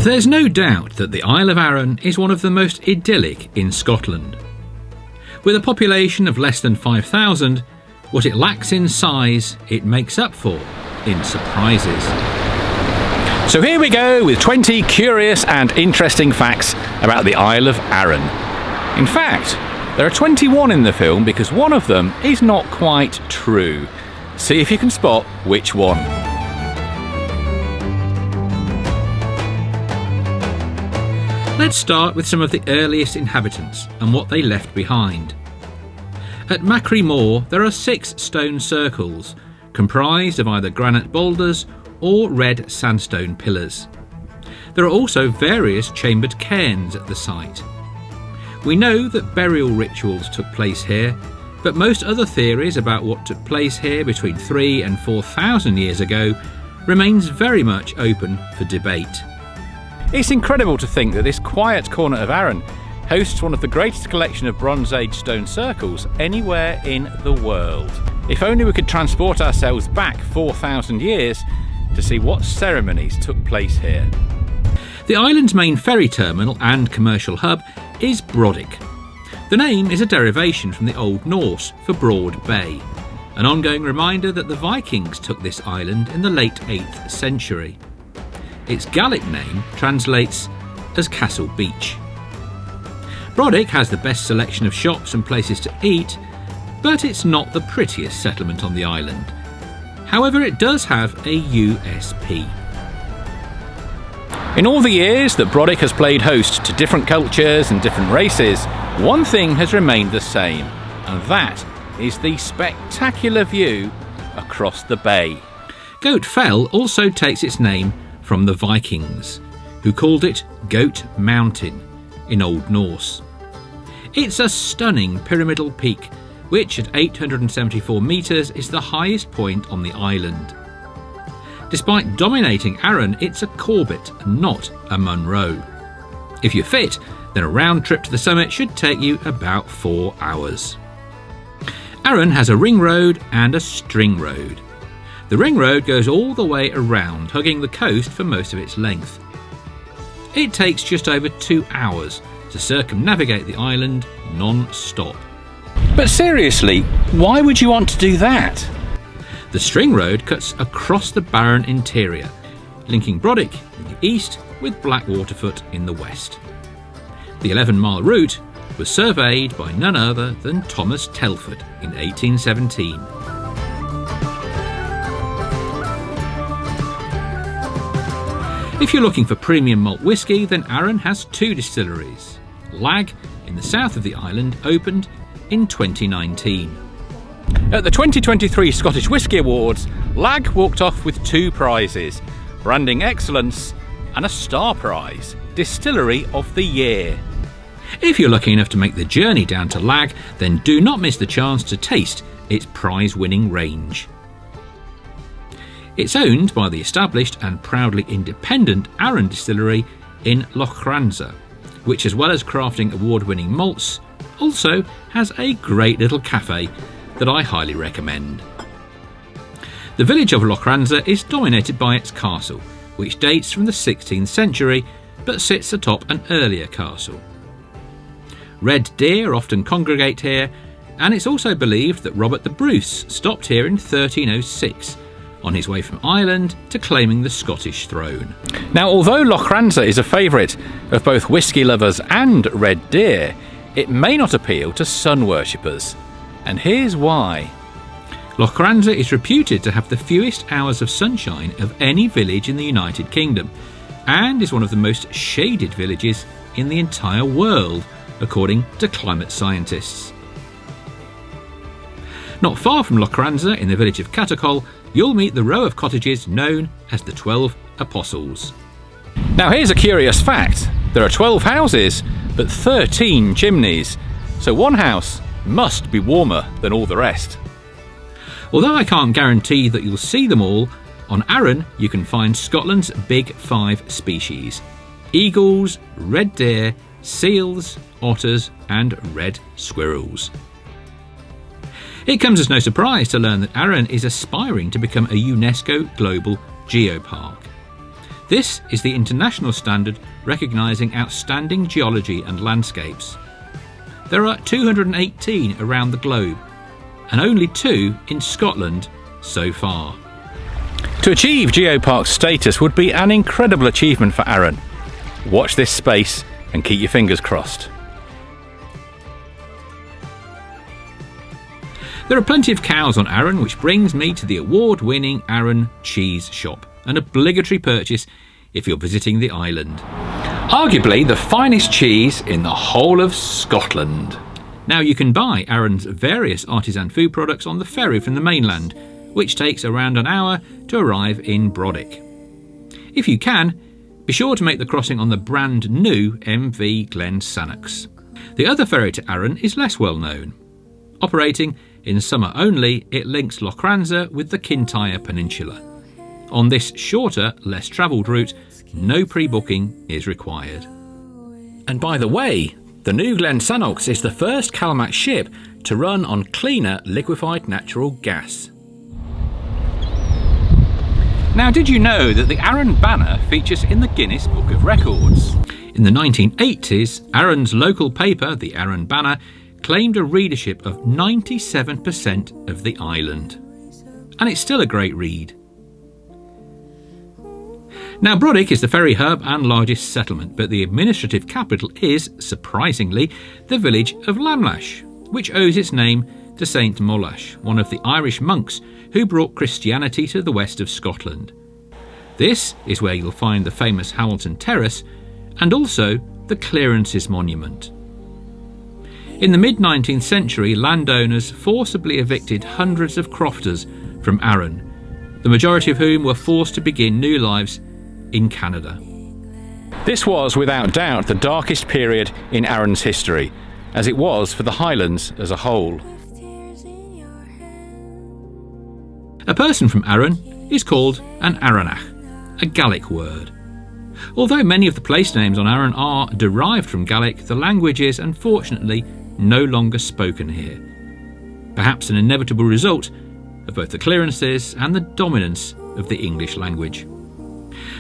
There's no doubt that the Isle of Arran is one of the most idyllic in Scotland. With a population of less than 5,000, what it lacks in size, it makes up for in surprises. So here we go with 20 curious and interesting facts about the Isle of Arran. In fact, there are 21 in the film because one of them is not quite true. See if you can spot which one. Let's start with some of the earliest inhabitants and what they left behind. At Machrie Moor there are 6 stone circles, comprised of either granite boulders or red sandstone pillars. There are also various chambered cairns at the site. We know that burial rituals took place here, but most other theories about what took place here between 3,000 and 4,000 years ago remains very much open for debate. It's incredible to think that this quiet corner of Arran hosts one of the greatest collection of Bronze Age stone circles anywhere in the world. If only we could transport ourselves back 4,000 years to see what ceremonies took place here. The island's main ferry terminal and commercial hub is Brodick. The name is a derivation from the Old Norse for Broad Bay, an ongoing reminder that the Vikings took this island in the late 8th century. Its Gaelic name translates as Castle Beach. Brodick has the best selection of shops and places to eat, but it's not the prettiest settlement on the island. However, it does have a USP. In all the years that Brodick has played host to different cultures and different races, one thing has remained the same, and that is the spectacular view across the bay. Goat Fell also takes its name from the Vikings, who called it Goat Mountain in Old Norse. It's a stunning pyramidal peak, which at 874 metres is the highest point on the island. Despite dominating Arran, it's a Corbett, not a Munro. If you're fit, then a round trip to the summit should take you about 4 hours. Arran has a ring road and a string road. The ring road goes all the way around, hugging the coast for most of its length. It takes just over 2 hours to circumnavigate the island non-stop. But seriously, why would you want to do that? The string road cuts across the barren interior, linking Brodick in the east with Blackwaterfoot in the west. The 11-mile route was surveyed by none other than Thomas Telford in 1817. If you're looking for premium malt whisky, then Arran has 2 distilleries. Lag, in the south of the island, opened in 2019. At the 2023 Scottish Whisky Awards, Lag walked off with 2 prizes, Branding Excellence and a Star Prize, Distillery of the Year. If you're lucky enough to make the journey down to Lag, then do not miss the chance to taste its prize-winning range. It's owned by the established and proudly independent Arran Distillery in Lochranza, which, as well as crafting award-winning malts, also has a great little cafe that I highly recommend. The village of Lochranza is dominated by its castle, which dates from the 16th century but sits atop an earlier castle. Red deer often congregate here, and it's also believed that Robert the Bruce stopped here in 1306 on his way from Ireland to claiming the Scottish throne. Now, although Lochranza is a favourite of both whisky lovers and red deer, it may not appeal to sun worshippers. And here's why. Lochranza is reputed to have the fewest hours of sunshine of any village in the United Kingdom, and is one of the most shaded villages in the entire world, according to climate scientists. Not far from Lochranza, in the village of Cattercol, you'll meet the row of cottages known as the 12 Apostles. Now here's a curious fact. There are 12 houses, but 13 chimneys, so one house must be warmer than all the rest. Although I can't guarantee that you'll see them all, on Arran you can find Scotland's big 5 species: eagles, red deer, seals, otters and red squirrels. It comes as no surprise to learn that Arran is aspiring to become a UNESCO Global Geopark. This is the international standard recognising outstanding geology and landscapes. There are 218 around the globe, and only 2 in Scotland so far. To achieve Geopark status would be an incredible achievement for Arran. Watch this space and keep your fingers crossed. There are plenty of cows on Arran, which brings me to the award-winning Arran cheese shop, an obligatory purchase if you're visiting the island. Arguably the finest cheese in the whole of Scotland. Now you can buy Arran's various artisan food products on the ferry from the mainland, which takes around an hour to arrive in Brodick. If you can, be sure to make the crossing on the brand new MV Glen Sannox. The other ferry to Arran is less well known. Operating in summer only, it links Lochranza with the Kintyre Peninsula. On this shorter, less travelled route, no pre-booking is required. And by the way, the new Glen Sannox is the first Lamlash ship to run on cleaner liquefied natural gas. Now, did you know that the Arran Banner features in the Guinness Book of Records? In the 1980s, Arran's local paper, the Arran Banner, claimed a readership of 97% of the island. And it's still a great read. Now, Brodick is the ferry hub and largest settlement, but the administrative capital is, surprisingly, the village of Lamlash, which owes its name to Saint Molash, one of the Irish monks who brought Christianity to the west of Scotland. This is where you'll find the famous Hamilton Terrace and also the Clearances Monument. In the mid-19th century, landowners forcibly evicted hundreds of crofters from Arran, the majority of whom were forced to begin new lives in Canada. This was without doubt the darkest period in Arran's history, as it was for the Highlands as a whole. A person from Arran is called an Arranach, a Gaelic word. Although many of the place names on Arran are derived from Gaelic, the language is, unfortunately, no longer spoken here. Perhaps an inevitable result of both the clearances and the dominance of the English language.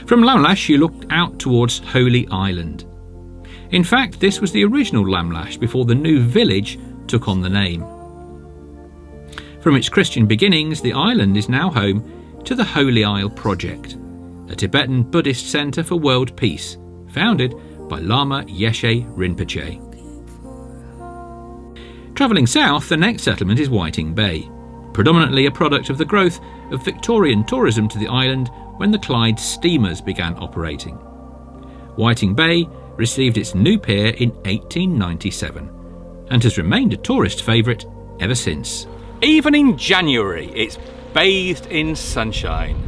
From Lamlash you looked out towards Holy Island. In fact, this was the original Lamlash before the new village took on the name. From its Christian beginnings, the island is now home to the Holy Isle Project, a Tibetan Buddhist centre for world peace, founded by Lama Yeshe Rinpoche. Travelling south, the next settlement is Whiting Bay, predominantly a product of the growth of Victorian tourism to the island when the Clyde steamers began operating. Whiting Bay received its new pier in 1897 and has remained a tourist favourite ever since. Even in January, it's bathed in sunshine.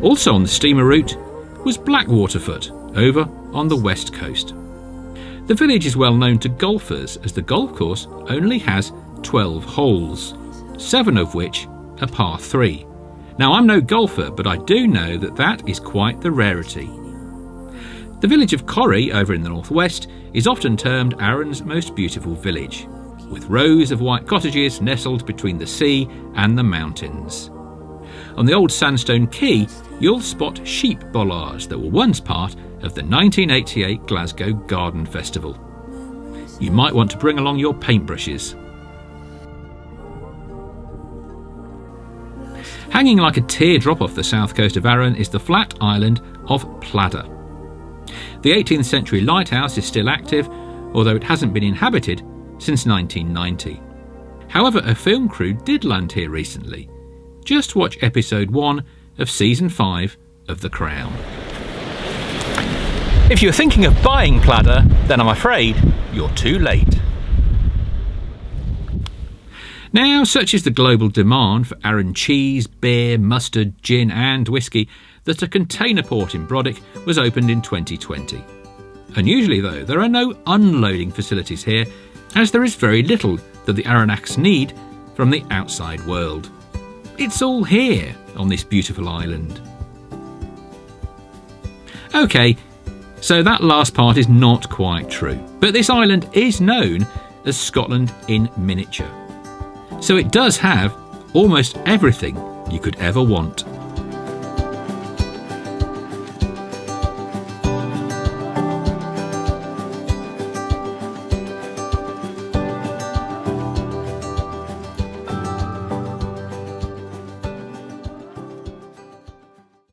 Also on the steamer route was Blackwaterfoot, over on the west coast. The village is well known to golfers as the golf course only has 12 holes, 7 of which are par 3. Now, I'm no golfer, but I do know that that is quite the rarity. The village of Corrie, over in the northwest, is often termed Arran's most beautiful village, with rows of white cottages nestled between the sea and the mountains. On the old sandstone quay, you'll spot sheep bollards that were once part of the 1988 Glasgow Garden Festival. You might want to bring along your paintbrushes. Hanging like a teardrop off the south coast of Arran is the flat island of Pladda. The 18th century lighthouse is still active, although it hasn't been inhabited since 1990. However, a film crew did land here recently. Just watch episode 1 of season 5 of The Crown. If you're thinking of buying Pladda, then I'm afraid you're too late. Now, such is the global demand for Arran cheese, beer, mustard, gin and whisky that a container port in Brodick was opened in 2020. Unusually though, there are no unloading facilities here, as there is very little that the Arranachs need from the outside world. It's all here on this beautiful island. Okay, so that last part is not quite true, but this island is known as Scotland in miniature. So it does have almost everything you could ever want.